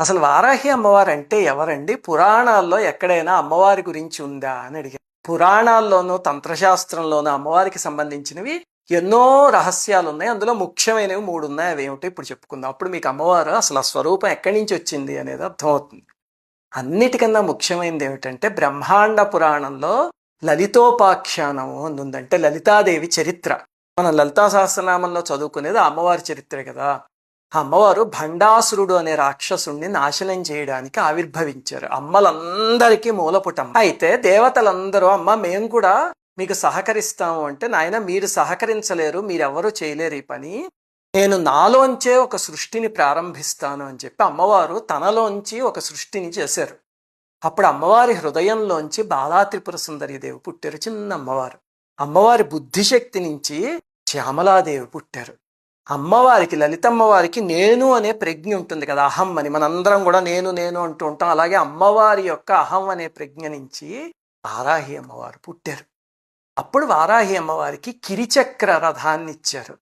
అసలు వారాహి అమ్మవారు అంటే ఎవరండి? పురాణాల్లో ఎక్కడైనా అమ్మవారి గురించి ఉందా అని అడిగారు. పురాణాల్లోనూ తంత్రశాస్త్రంలోనూ అమ్మవారికి సంబంధించినవి ఎన్నో రహస్యాలు ఉన్నాయి. అందులో ముఖ్యమైనవి 3 ఉన్నాయి. అవి ఏమిటో ఇప్పుడు చెప్పుకుందాం. అప్పుడు మీకు అమ్మవారు అసలు ఆ స్వరూపం ఎక్కడి నుంచి వచ్చింది అనేది అర్థమవుతుంది. అన్నిటికన్నా ముఖ్యమైనది ఏమిటంటే బ్రహ్మాండ పురాణంలో లలితోపాఖ్యానము అని ఉంది. అంటే లలితాదేవి చరిత్ర. మనం లలితా సహస్రనామంలో చదువుకునేది ఆ అమ్మవారి చరిత్రే కదా. ఆ అమ్మవారు భండాసురుడు అనే రాక్షసుణ్ణి నాశనం చేయడానికి ఆవిర్భవించారు. అమ్మలందరికీ మూలపుటమ్మ. అయితే దేవతలందరూ అమ్మ మేము కూడా మీకు సహకరిస్తాము అంటే, నాయన మీరు సహకరించలేరు, మీరెవ్వరూ చేయలేరు ఈ పని, నేను నాలోంచే ఒక సృష్టిని ప్రారంభిస్తాను అని చెప్పి అమ్మవారు తనలోంచి ఒక సృష్టిని చేశారు. అప్పుడు అమ్మవారి హృదయంలోంచి బాలా త్రిపుర సుందరీదేవి పుట్టారు, చిన్న అమ్మవారు. అమ్మవారి బుద్ధిశక్తి నుంచి శ్యామలాదేవి పుట్టారు. అమ్మవారికి, లలితమ్మవారికి నేను అనే ప్రజ్ఞ ఉంటుంది కదా, అహం అని. మనందరం కూడా నేను నేను అంటూ ఉంటాం. అలాగే అమ్మవారి యొక్క అహం అనే ప్రజ్ఞ నుంచి వారాహి అమ్మవారు పుట్టారు. అప్పుడు వారాహి అమ్మవారికి కిరిచక్ర రథాన్ని ఇచ్చారు.